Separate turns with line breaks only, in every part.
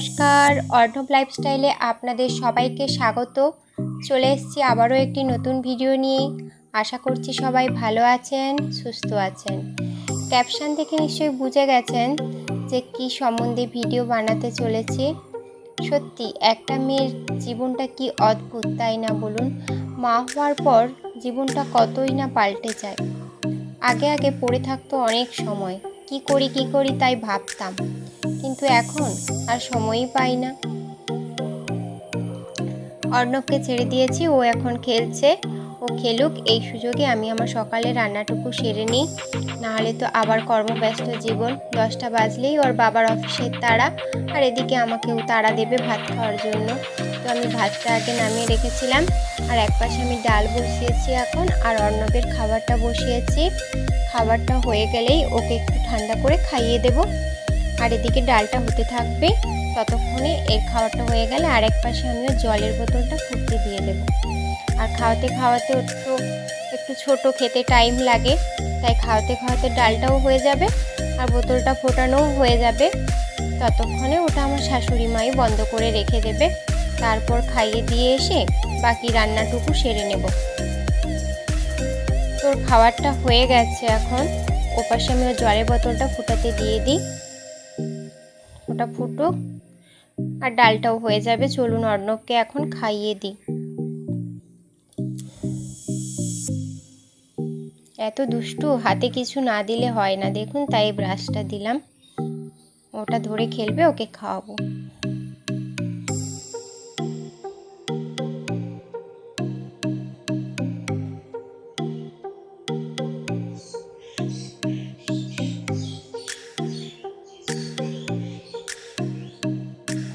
নমস্কার, অর্ণব লাইফস্টাইলে আপনাদের সবাইকে স্বাগত। চলে এসেছি আবারও একটি নতুন ভিডিও নিয়ে। আশা করছি সবাই ভালো আছেন, সুস্থ আছেন। ক্যাপশন থেকে নিশ্চয়ই বুঝে গেছেন যে কী সম্বন্ধে ভিডিও বানাতে চলেছি। সত্যি একটা মেয়ের জীবনটা কি অদ্ভুত, তাই না বলুন? মা হওয়ার পর জীবনটা কতই না পাল্টে যায়। আগে পড়ে থাকতো অনেক সময়, কি করি তাই ভাবতাম, কিন্তু এখন আর সময়ই পাই না। অর্ণবকে ছেড়ে দিয়েছি, ও এখন খেলছে। ও খেলুক, এই সুযোগে আমি আমার সকালে রান্নাটুকু সেরে নিই, নাহলে তো আবার কর্মব্যস্ত জীবন। 10টা বাজলেই ওর বাবার অফিসের তাড়া, আর এদিকে আমাকেও তাড়া দেবে ভাত খাওয়ার জন্য। তো আমি ভাতটা আগে নামিয়ে রেখেছিলাম, আর একপাশে আমি ডাল বসিয়েছি এখন, আর অর্ণবের খাবারটা বসিয়েছি। খাবারটা হয়ে গেলেই ওকে একটু ঠান্ডা করে খাইয়ে দেব, আর এদিকে ডালটা হতে থাকবে। ততক্ষণে এর খাওয়াটা হয়ে গেলে আরেক পাশে আমিও জলের বোতলটা ফুটতে দিয়ে দেব। আর খাওয়াতে একটু ছোট, খেতে টাইম লাগে, তাই খাওয়াতে ডালটাও হয়ে যাবে আর বোতলটা ফোটানোও হয়ে যাবে। ততক্ষণে ওটা আমার শাশুড়ি মাই বন্ধ করে রেখে দেবে, তারপর খাইয়ে দিয়ে এসে বাকি রান্নাটুকু সেরে নেব। তোর খাবারটা হয়ে গেছে এখন, ওপাশে আমি জলের বোতলটা ফুটাতে দিয়ে দিই। ওটা ফুটুক আর ডালটাও হয়ে যাবে। চলুন অর্ণবকে এখন খাইয়ে দিই। এত দুষ্টু, হাতে কিছু না দিলে হয় না, দেখুন, তাই ব্রাশটা দিলাম। ওটা ধরে খেলবে, ওকে খাওয়াবো।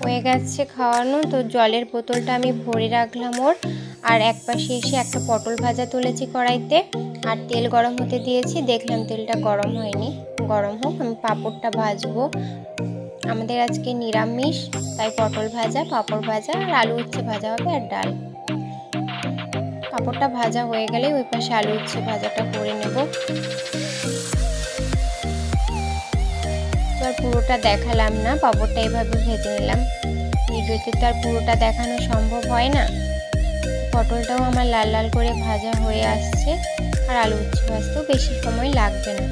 হয়ে গেছে খাওয়ানো, তো জলের বোতলটা আমি ভরে রাখলাম ওর। আর এক পাশে এসে একটা পটল ভাজা তুলেছি কড়াইতে, আর তেল গরম হতে দিয়েছি। দেখলাম তেলটা গরম হয়নি, গরম হোক, আমি পাঁপড়টা ভাজবো। আমাদের আজকে নিরামিষ, তাই পটল ভাজা, পাঁপড় ভাজা আর আলু উচ্ছে ভাজা হবে, আর ডাল। পাঁপড়টা ভাজা হয়ে গেলে ওই পাশে আলু উচ্ছে ভাজাটা করে নেব। তো আর পুরোটা দেখালাম না, পাঁপড়টা এইভাবে ভেজে নিলাম। ভিডিওতে তো আর পুরোটা দেখানো সম্ভব হয় না। পটলটাও আমার লাল লাল করে ভাজা হয়ে আসছে, আর আলু উচ্ছে ভাজতেও বেশি সময় লাগবে না।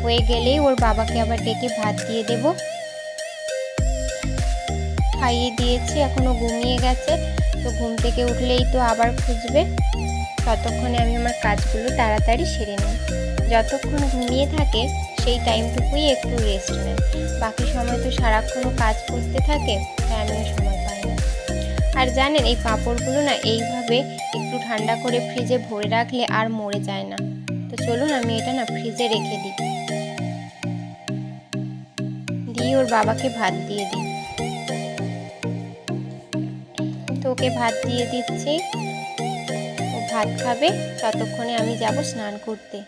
হয়ে গেলেই ওর বাবাকে আবার ডেকে ভাত দিয়ে দেব। খাইয়ে দিয়েছি, এখনও ঘুমিয়ে গেছে, তো ঘুম থেকে উঠলেই তো আবার খুঁজবে। ততক্ষণে আমি আমার কাজগুলো তাড়াতাড়ি সেরে নিই। যতক্ষণ ঘুমিয়ে থাকে সেই টাইমটুকুই একটু রেস্ট নেয়, বাকি সময় তো সারাক্ষণও কাজ করতে থাকে, তাই আমিও সময় পাই না। আর জানেন, এই পাঁপড়গুলো না এইভাবে একটু ঠান্ডা করে ফ্রিজে ভরে রাখলে আর মরে যায় না। তো চলুন আমি এটা না ফ্রিজে রেখে দিই, দিয়ে ওর বাবাকে ভাত দিয়ে দিই। তো ওকে ভাত দিয়ে দিচ্ছি, ও ভাত খাবে। ততক্ষণে আমি যাব স্নান করতে।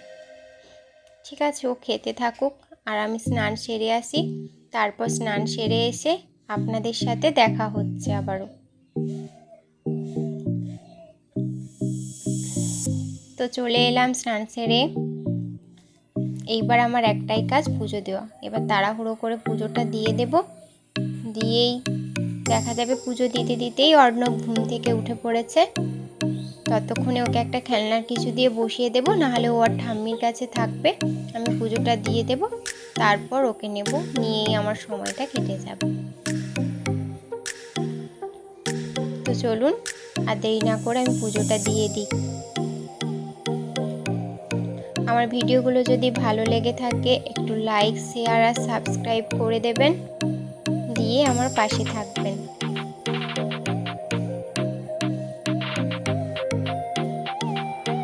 ঠিক আছে, ও খেতে থাকুক, আর আমি স্নান সেরে আসি। তারপর স্নান সেরে এসে আপনাদের সাথে দেখা হচ্ছে আবারও। তো চলে এলাম স্নান সেরে। এইবার আমার একটাই কাজ, পুজো দেওয়া। এবার তাড়াহুড়ো করে পুজোটা দিয়ে দেব। দিয়েই দেখা যাবে পুজো দিতে দিতেই অর্ণব ঘুম থেকে উঠে পড়েছে। ততক্ষণে ওকে একটা খেলনার কিছু দিয়ে বসিয়ে দেব, নাহলে ও আর ঠাম্মির কাছে থাকবে। আমি পুজোটা দিয়ে দেব, তারপর ওকে নেব, নিয়েই আমার সময়টা কেটে যাবে। তো চলুন আর দেরি না করে আমি পুজোটা দিয়ে দিই। আমার ভিডিওগুলো যদি ভালো লেগে থাকে একটু লাইক, শেয়ার আর সাবস্ক্রাইব করে দেবেন, দিয়ে আমার পাশে থাকবেন।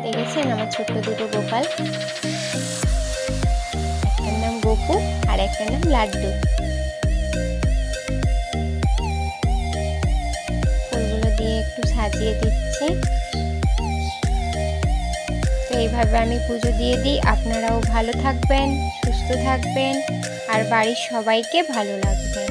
দেখেছেন আমার ছোট্ট দুটো গোপাল, একটার নাম গোপু আর একটার নাম লাড্ডু। ফুলগুলো দিয়ে একটু সাজিয়ে দিচ্ছি। তো এইভাবে আমি পুজো দিয়ে দিই। আপনারাও ভালো থাকবেন, সুস্থ থাকবেন, আর বাড়ির সবাইকে ভালো লাগবে।